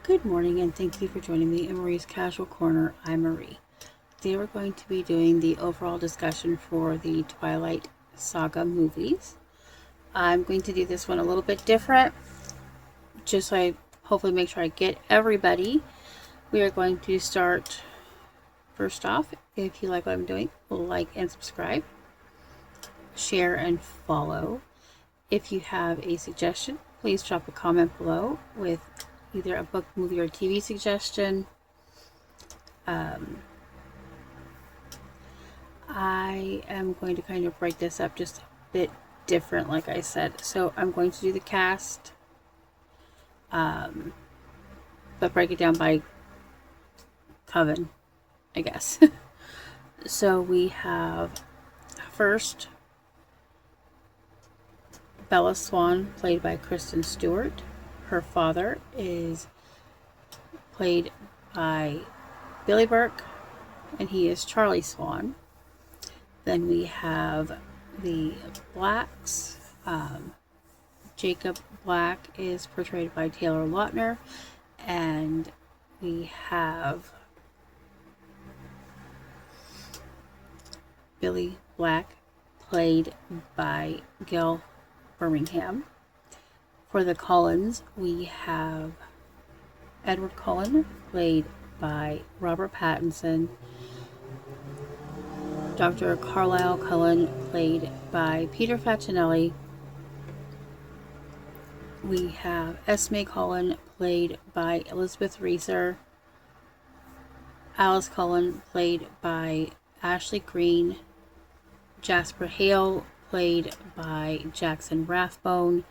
Good morning and thank you for joining me in Marie's Casual Corner. I'm Marie. Today we're going to be doing the overall discussion for the Twilight Saga movies. I'm going to do this one a little bit different, just so I hopefully make sure I get everybody. We are going to start first off. If you like what I'm doing, like and subscribe, share and follow. If you have a suggestion, please drop a comment below with either a book, movie, or TV suggestion. I am going to kind of break this up just a bit different, like I said. So I'm going to do the cast, but break it down by coven, I guess. So we have first Bella Swan, played by Kristen Stewart. Her father is played by Billy Burke, and he is Charlie Swan. Then we have the Blacks. Jacob Black is portrayed by Taylor Lautner, and we have Billy Black, played by Gail Birmingham. For the Cullens, we have Edward Cullen, played by Robert Pattinson. Dr. Carlisle Cullen, played by Peter Facinelli. We have Esme Cullen, played by Elizabeth Reeser. Alice Cullen, played by Ashley Green. Jasper Hale, played by Jackson Rathbone.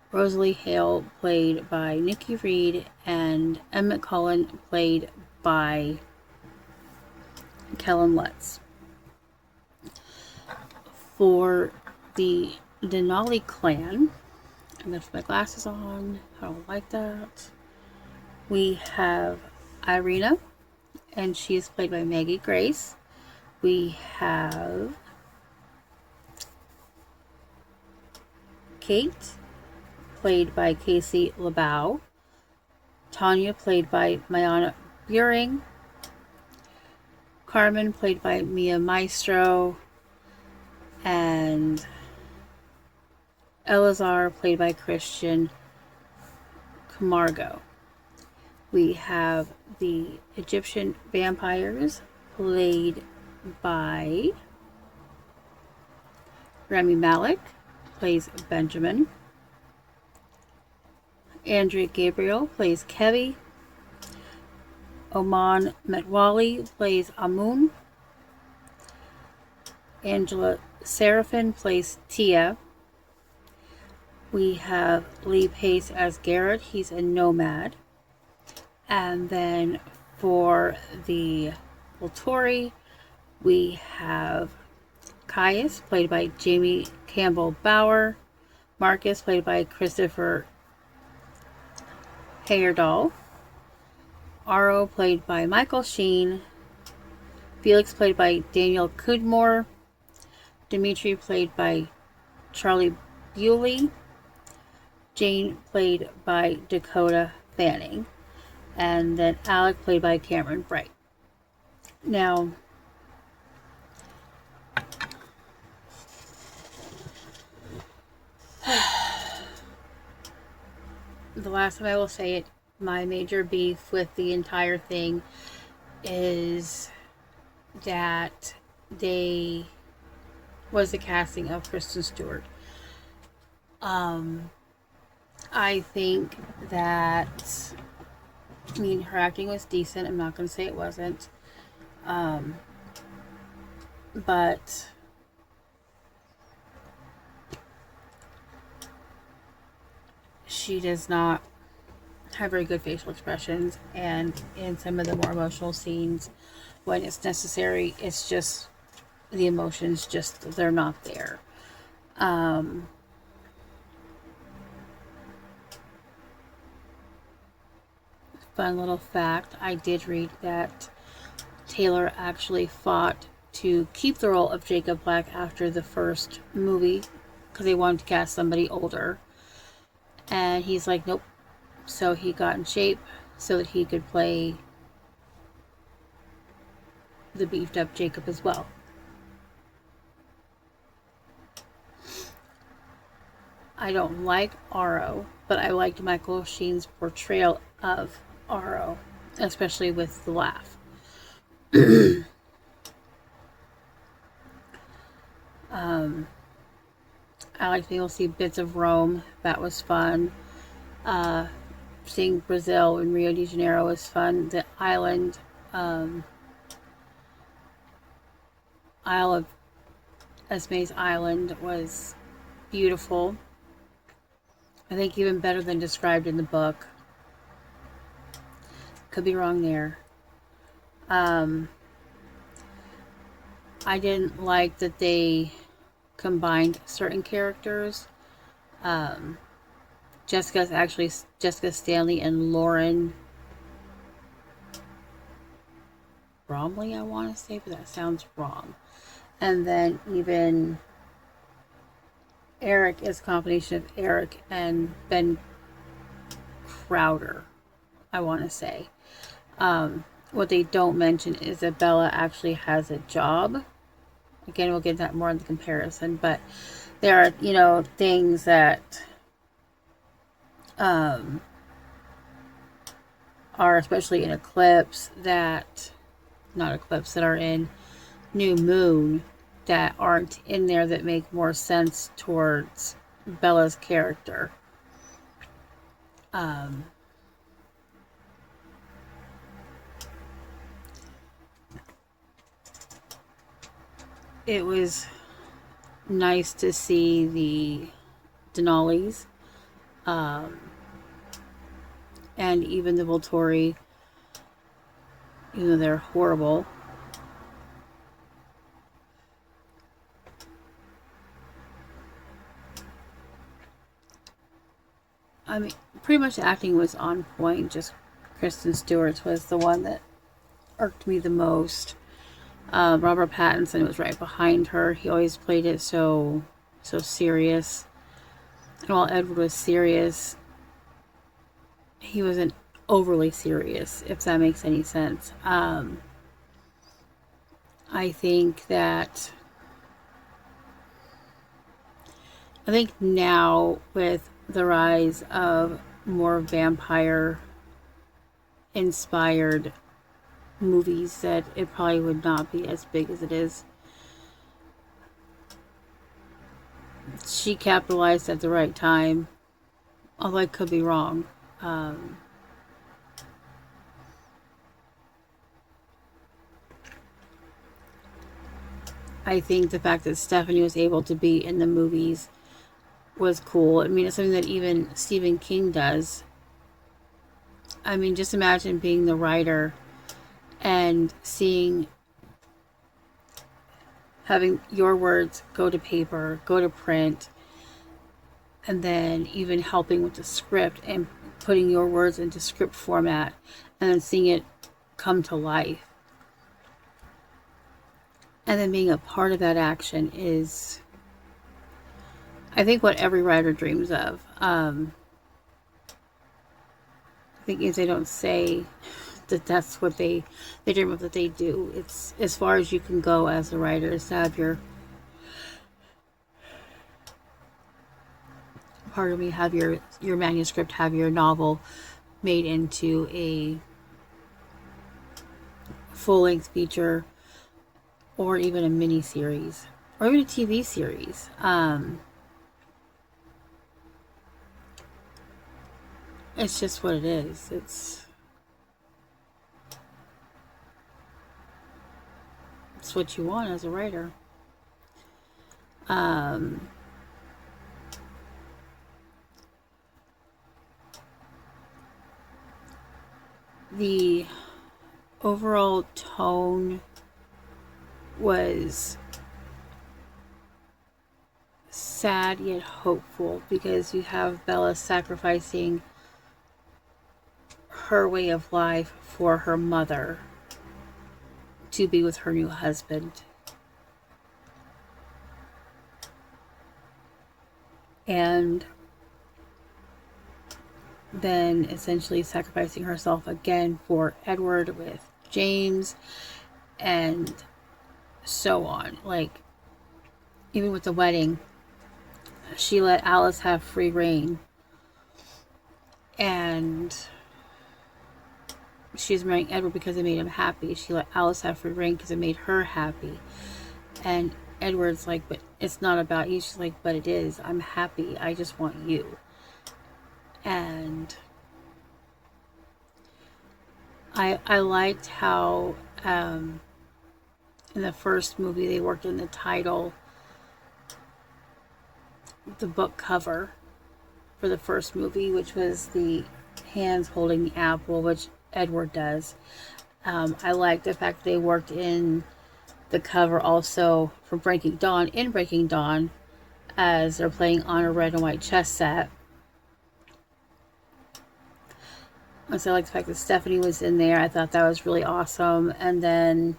Rosalie Hale, played by Nikki Reed, and Emmet Cullen, played by Kellan Lutz. For the Denali clan, I'm going to put my glasses on. I don't like that. We have Irina, and she is played by Maggie Grace. We have Kate, played by Casey LeBow. Tanya, played by Mayana Buring. Carmen, played by Mia Maestro. And Eleazar, played by Christian Camargo. We have the Egyptian vampires, played by Rami Malek, plays Benjamin. Andrea Gabriel plays Kevi. Oman Metwali plays Amun. Angela Seraphin plays Tia. We have Lee Pace as Garrett. He's a nomad. And then for the Volturi, we have Caius, played by Jamie Campbell Bower. Marcus, played by Christopher Heyerdahl. Aro, played by Michael Sheen. Felix, played by Daniel Cudmore. Dimitri, played by Charlie Bewley. Jane, played by Dakota Fanning. And then Alec, played by Cameron Bright. Now, the last time I will say it, my major beef with the entire thing is that was the casting of Kristen Stewart. I think that, her acting was decent. I'm not going to say it wasn't. But she does not have very good facial expressions, and in some of the more emotional scenes, when it's necessary, it's just the emotions they're not there. Fun little fact, I did read that Taylor actually fought to keep the role of Jacob Black after the first movie because they wanted to cast somebody older, and he's like, nope, So he got in shape so that he could play the beefed up Jacob as well. I don't like Aro, but I liked Michael Sheen's portrayal of Aro, especially with the laugh. I like being able to see bits of Rome. That was fun. Seeing Brazil and Rio de Janeiro was fun. The island, Isle of Esme's Island was beautiful. I think even better than described in the book. Could be wrong there. I didn't like that they combined certain characters. Jessica Stanley and Lauren Bromley, I want to say, but that sounds wrong. And then even Eric is a combination of Eric and Ben Crowder, I want to say. What they don't mention is that Bella actually has a job. Again, we'll get to that more in the comparison, but there are, things that are, especially in Eclipse, that are in New Moon, that aren't in there, that make more sense towards Bella's character. It was nice to see the Denali's, and even the Volturi, even though they're horrible. I mean, pretty much the acting was on point. Just Kristen Stewart's was the one that irked me the most. Robert Pattinson was right behind her. He always played it so serious. And while Edward was serious, he wasn't overly serious, if that makes any sense. I think now, with the rise of more vampire inspired movies, that it probably would not be as big as it is. She capitalized at the right time, although I could be wrong. I think the fact that Stephenie was able to be in the movies was cool. I mean, it's something that even Stephen King does. I mean, just imagine being the writer and having your words go to paper, go to print, and then even helping with the script and putting your words into script format, and then seeing it come to life. And then being a part of that action is, I think, what every writer dreams of. I think if they don't say that that's what they dream of, that they do. It's as far as you can go as a writer, is to have your manuscript, have your novel made into a full-length feature, or even a mini series, or even a TV series. It's just what it is. It's what you want as a writer. The overall tone was sad yet hopeful, because you have Bella sacrificing her way of life for her mother to be with her new husband. And then essentially sacrificing herself again for Edward with James, and so on. Like, even with the wedding, she let Alice have free reign, and she's marrying Edward because it made him happy. She let Alice have free reign because it made her happy. And Edward's like, but it's not about you. She's like, but it is. I'm happy. I just want you. And I liked how in the first movie they worked in the title, the book cover for the first movie, which was the hands holding the apple, which Edward does. I like the fact that they worked in the cover also for Breaking Dawn, in Breaking Dawn, as they're playing on a red and white chess set. And so I like the fact that Stephenie was in there. I thought that was really awesome. And then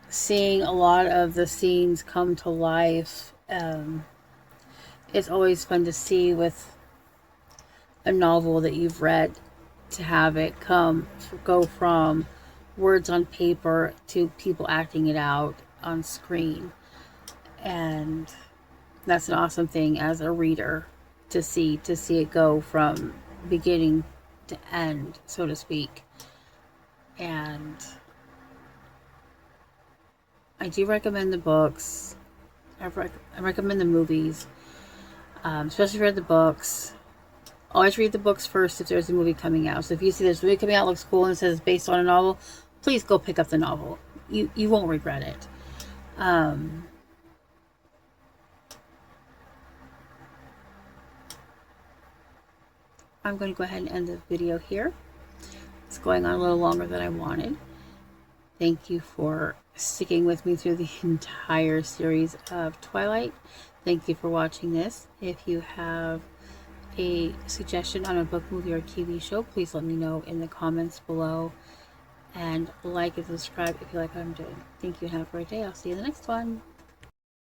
seeing a lot of the scenes come to life, it's always fun to see with a novel that you've read, to have it go from words on paper to people acting it out on screen. And that's an awesome thing as a reader to see it go from beginning to end, so to speak. And I do recommend the books. I recommend the movies, especially if you read the books. Always read the books first if there's a movie coming out. So if you see there's a movie coming out, looks cool, and it says based on a novel, please go pick up the novel. You won't regret it. I'm going to go ahead and end the video here. It's going on a little longer than I wanted. Thank you for sticking with me through the entire series of Twilight. Thank you for watching this. If you have a suggestion on a book, movie, or TV show, please let me know in the comments below. And like and subscribe if you like what I'm doing. Thank you and have a great day. I'll see you in the next one.